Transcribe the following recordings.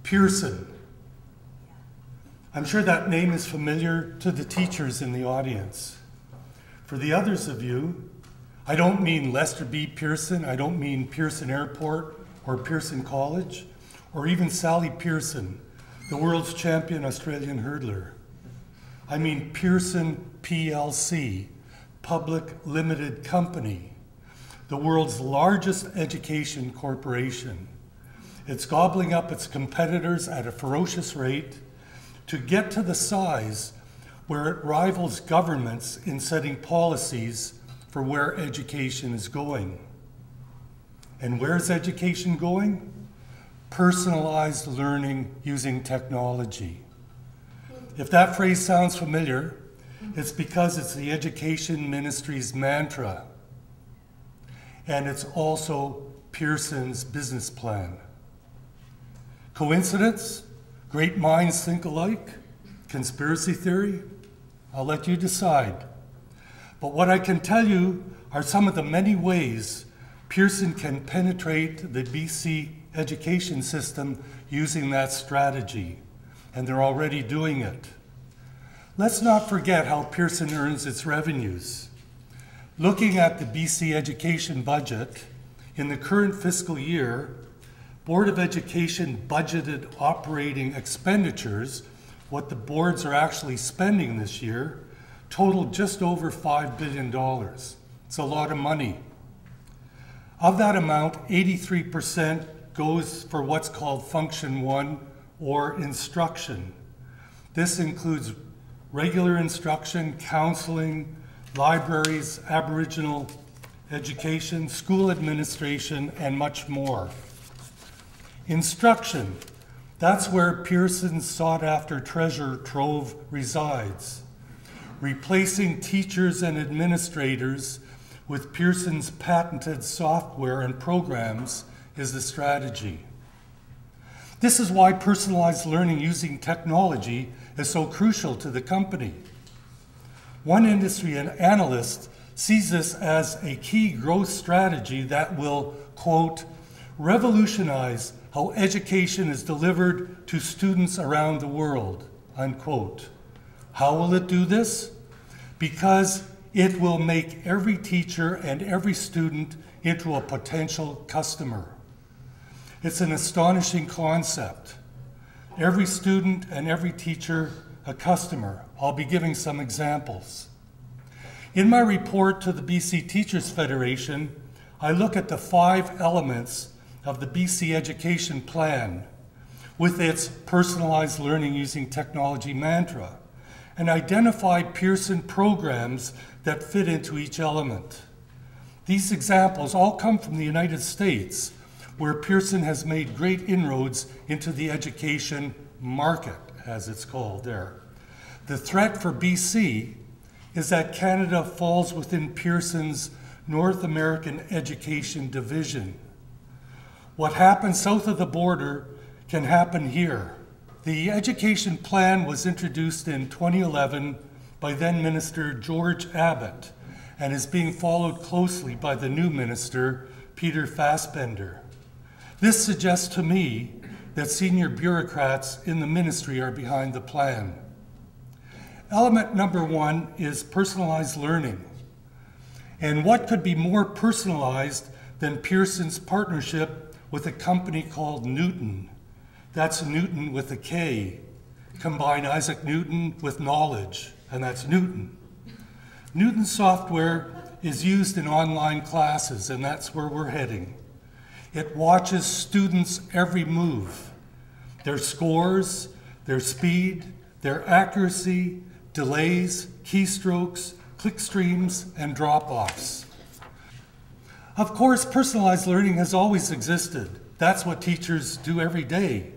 Pearson. I'm sure that name is familiar to the teachers in the audience. For the others of you, I don't mean Lester B. Pearson, I don't mean Pearson Airport or Pearson College, or even Sally Pearson, the world's champion Australian hurdler. I mean Pearson PLC, Public Limited Company, the world's largest education corporation. It's gobbling up its competitors at a ferocious rate to get to the size where it rivals governments in setting policies for where education is going. And where's education going? Personalized learning using technology. If that phrase sounds familiar, it's because it's the education ministry's mantra. And it's also Pearson's business plan. Coincidence? Great minds think alike? Conspiracy theory? I'll let you decide. But what I can tell you are some of the many ways Pearson can penetrate the BC education system using that strategy, and they're already doing it. Let's not forget how Pearson earns its revenues. Looking at the BC education budget, in the current fiscal year, Board of Education budgeted operating expenditures, what the boards are actually spending this year, totaled just over $5 billion. It's a lot of money. Of that amount, 83% goes for what's called Function 1, or instruction. This includes regular instruction, counseling, libraries, Aboriginal education, school administration, and much more. Instruction, that's where Pearson's sought-after treasure trove resides. Replacing teachers and administrators with Pearson's patented software and programs is the strategy. This is why personalized learning using technology is so crucial to the company. One industry analyst sees this as a key growth strategy that will, quote, revolutionize how education is delivered to students around the world, unquote. How will it do this? Because it will make every teacher and every student into a potential customer. It's an astonishing concept. Every student and every teacher, a customer. I'll be giving some examples. In my report to the BC Teachers Federation, I look at the 5 elements of the BC Education Plan with its personalized learning using technology mantra and identify Pearson programs that fit into each element. These examples all come from the United States, where Pearson has made great inroads into the education market, as it's called there. The threat for BC is that Canada falls within Pearson's North American Education Division. What happens south of the border can happen here. The education plan was introduced in 2011 by then Minister George Abbott and is being followed closely by the new minister, Peter Fassbender. This suggests to me that senior bureaucrats in the ministry are behind the plan. Element number 1 is personalized learning. And what could be more personalized than Pearson's partnership with a company called Newton? That's Newton with a K. Combine Isaac Newton with knowledge, and that's Newton. Newton software is used in online classes, and that's where we're heading. It watches students' every move, their scores, their speed, their accuracy, delays, keystrokes, clickstreams, and drop-offs. Of course, personalized learning has always existed. That's what teachers do every day.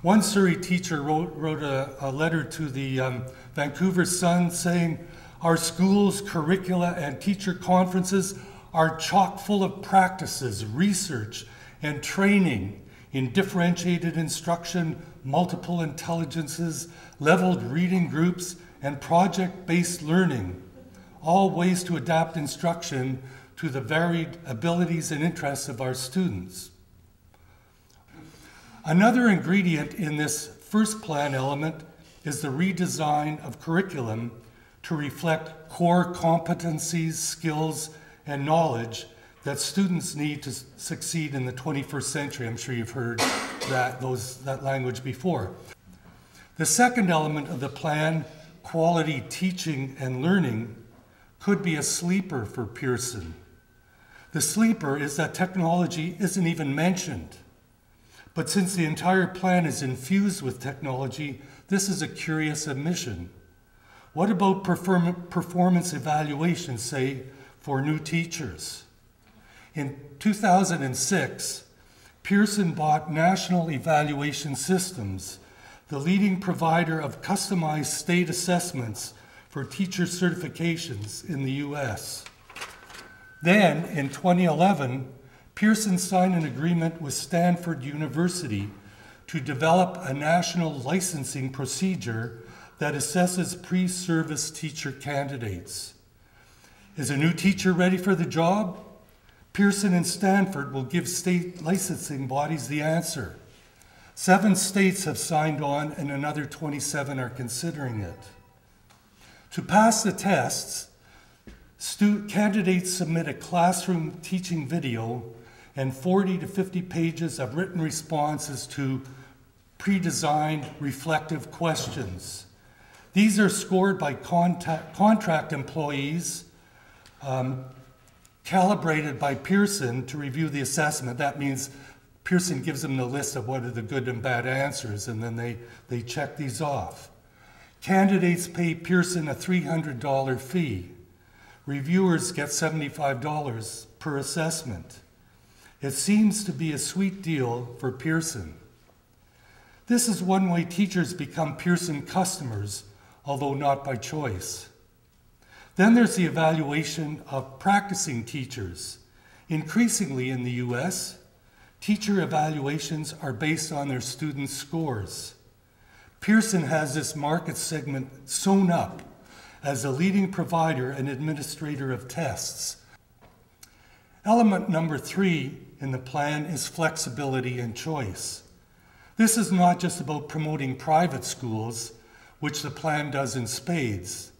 One Surrey teacher wrote a letter to the Vancouver Sun saying, Our schools, curricula, and teacher conferences are chock full of practices, research, and training in differentiated instruction, multiple intelligences, leveled reading groups, and project-based learning, all ways to adapt instruction to the varied abilities and interests of our students. Another ingredient in this first plan element is the redesign of curriculum to reflect core competencies, skills, and knowledge that students need to succeed in the 21st century. I'm sure you've heard that language before. The second element of the plan, quality teaching and learning, could be a sleeper for Pearson. The sleeper is that technology isn't even mentioned. But since the entire plan is infused with technology, this is a curious omission. What about performance evaluation, say, for new teachers? In 2006, Pearson bought National Evaluation Systems, the leading provider of customized state assessments for teacher certifications in the US. Then, in 2011, Pearson signed an agreement with Stanford University to develop a national licensing procedure that assesses pre-service teacher candidates. Is a new teacher ready for the job? Pearson and Stanford will give state licensing bodies the answer. 7 states have signed on and another 27 are considering it. To pass the tests, candidates submit a classroom teaching video and 40 to 50 pages of written responses to pre-designed reflective questions. These are scored by contract employees, calibrated by Pearson to review the assessment. That means Pearson gives them the list of what are the good and bad answers, and then they check these off. Candidates pay Pearson a $300 fee. Reviewers get $75 per assessment. It seems to be a sweet deal for Pearson. This is one way teachers become Pearson customers, although not by choice. Then there's the evaluation of practicing teachers. Increasingly in the US, teacher evaluations are based on their students' scores. Pearson has this market segment sewn up as a leading provider and administrator of tests. Element number 3 in the plan is flexibility and choice. This is not just about promoting private schools, which the plan does in spades.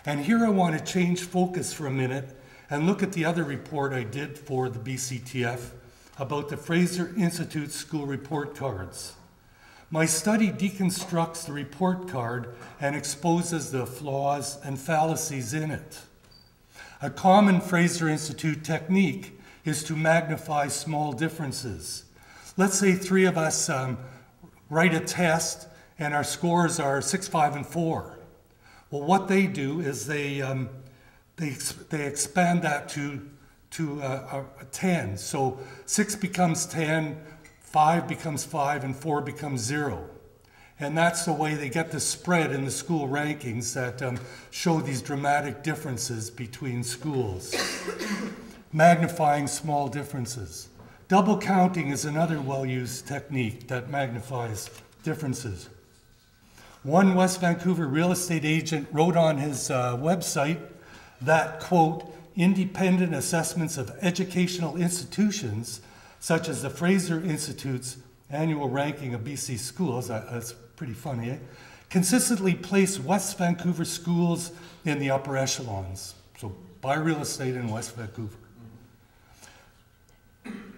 And here I want to change focus for a minute and look at the other report I did for the BCTF about the Fraser Institute school report cards. My study deconstructs the report card and exposes the flaws and fallacies in it. A common Fraser Institute technique is to magnify small differences. Let's say 3 of us write a test and our scores are 6, 5, and 4. Well, what they do is they expand that to a 10. So 6 becomes 10, 5 becomes 5, and 4 becomes 0. And that's the way they get the spread in the school rankings that show these dramatic differences between schools. Magnifying small differences. Double counting is another well-used technique that magnifies differences. One West Vancouver real estate agent wrote on his website that, quote, independent assessments of educational institutions, such as the Fraser Institute's annual ranking of BC schools, that's pretty funny, eh? Consistently place West Vancouver schools in the upper echelons. So buy real estate in West Vancouver.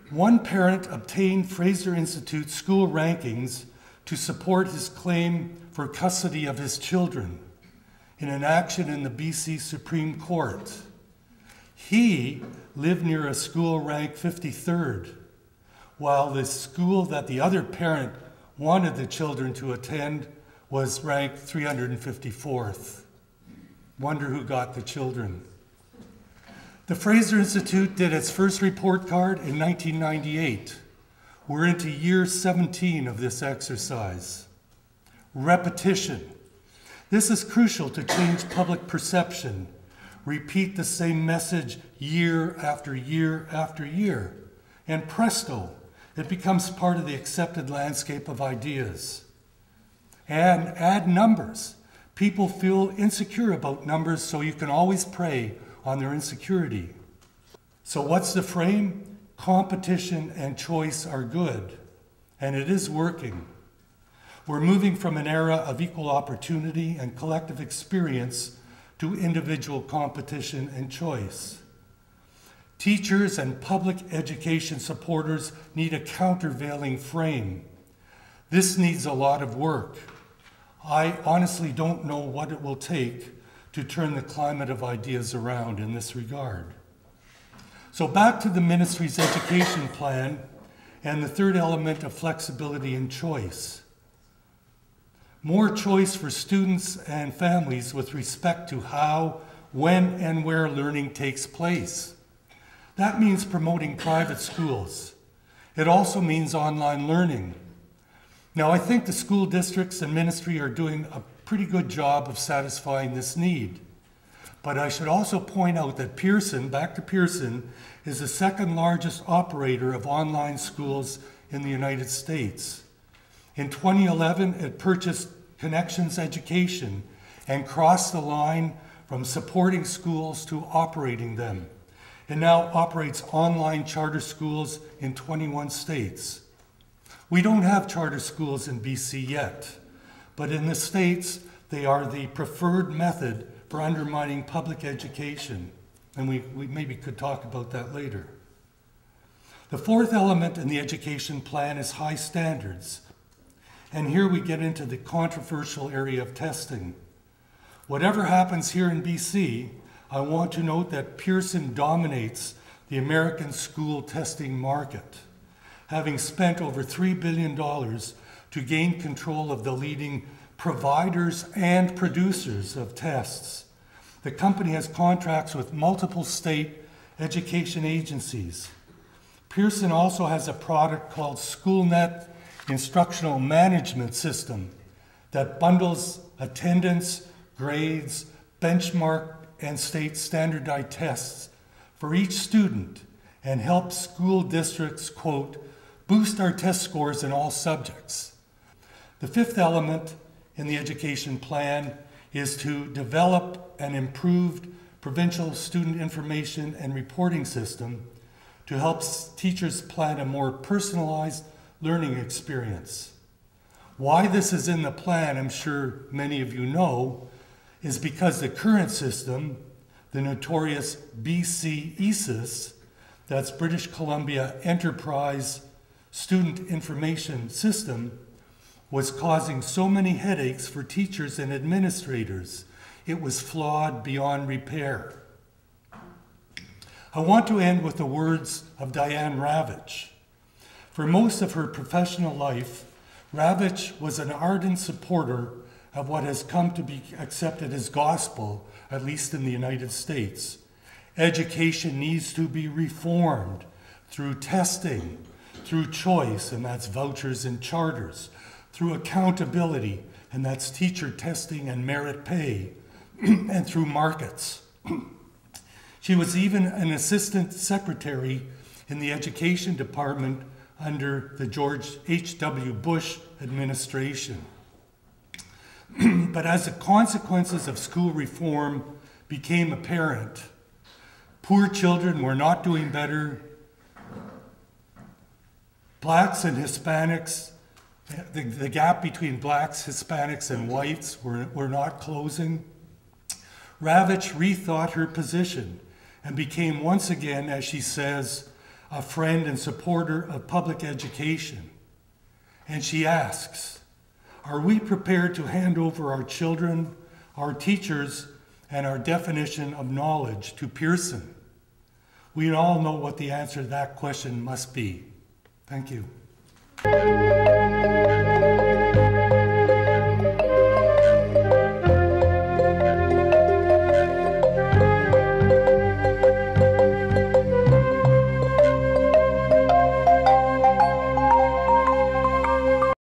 One parent obtained Fraser Institute school rankings to support his claim for custody of his children in an action in the BC Supreme Court. He lived near a school ranked 53rd, while the school that the other parent wanted the children to attend was ranked 354th. Wonder who got the children. The Fraser Institute did its first report card in 1998. We're into year 17 of this exercise. Repetition. This is crucial to change public perception repeat the same message year after year after year, and presto, it becomes part of the accepted landscape of ideas. And add numbers. People feel insecure about numbers, so you can always prey on their insecurity. So what's the frame? Competition and choice are good, and it is working. We're moving from an era of equal opportunity and collective experience to individual competition and choice. Teachers and public education supporters need a countervailing frame. This needs a lot of work. I honestly don't know what it will take to turn the climate of ideas around in this regard. So back to the ministry's education plan and the third element of flexibility and choice. More choice for students and families with respect to how, when, and where learning takes place. That means promoting private schools. It also means online learning. Now, I think the school districts and ministry are doing a pretty good job of satisfying this need. But I should also point out that Pearson, back to Pearson, is the second largest operator of online schools in the United States. In 2011, it purchased Connections Education and crossed the line from supporting schools to operating them. It now operates online charter schools in 21 states. We don't have charter schools in BC yet, but in the States, they are the preferred method for undermining public education, and we maybe could talk about that later. The fourth element in the education plan is high standards, and here we get into the controversial area of testing. Whatever happens here in BC, I want to note that Pearson dominates the American school testing market, having spent over $3 billion to gain control of the leading providers and producers of tests. The company has contracts with multiple state education agencies. Pearson also has a product called SchoolNet Instructional Management System that bundles attendance, grades, benchmark, and state standardized tests for each student and helps school districts, quote, boost our test scores in all subjects. The fifth element in the education plan is to develop an improved provincial student information and reporting system to help teachers plan a more personalized learning experience. Why this is in the plan, I'm sure many of you know, is because the current system, the notorious BC ESIS, that's British Columbia Enterprise Student Information System, was causing so many headaches for teachers and administrators. It was flawed beyond repair. I want to end with the words of Diane Ravitch. For most of her professional life, Ravitch was an ardent supporter of what has come to be accepted as gospel, at least in the United States. Education needs to be reformed through testing, through choice, and that's vouchers and charters, through accountability, and that's teacher testing and merit pay, and through markets. She was even an assistant secretary in the education department under the George H.W. Bush administration. But as the consequences of school reform became apparent, poor children were not doing better. Blacks and Hispanics, the gap between blacks, Hispanics, and whites were not closing. Ravitch rethought her position and became once again, as she says, a friend and supporter of public education. And she asks, are we prepared to hand over our children, our teachers, and our definition of knowledge to Pearson? We all know what the answer to that question must be. Thank you.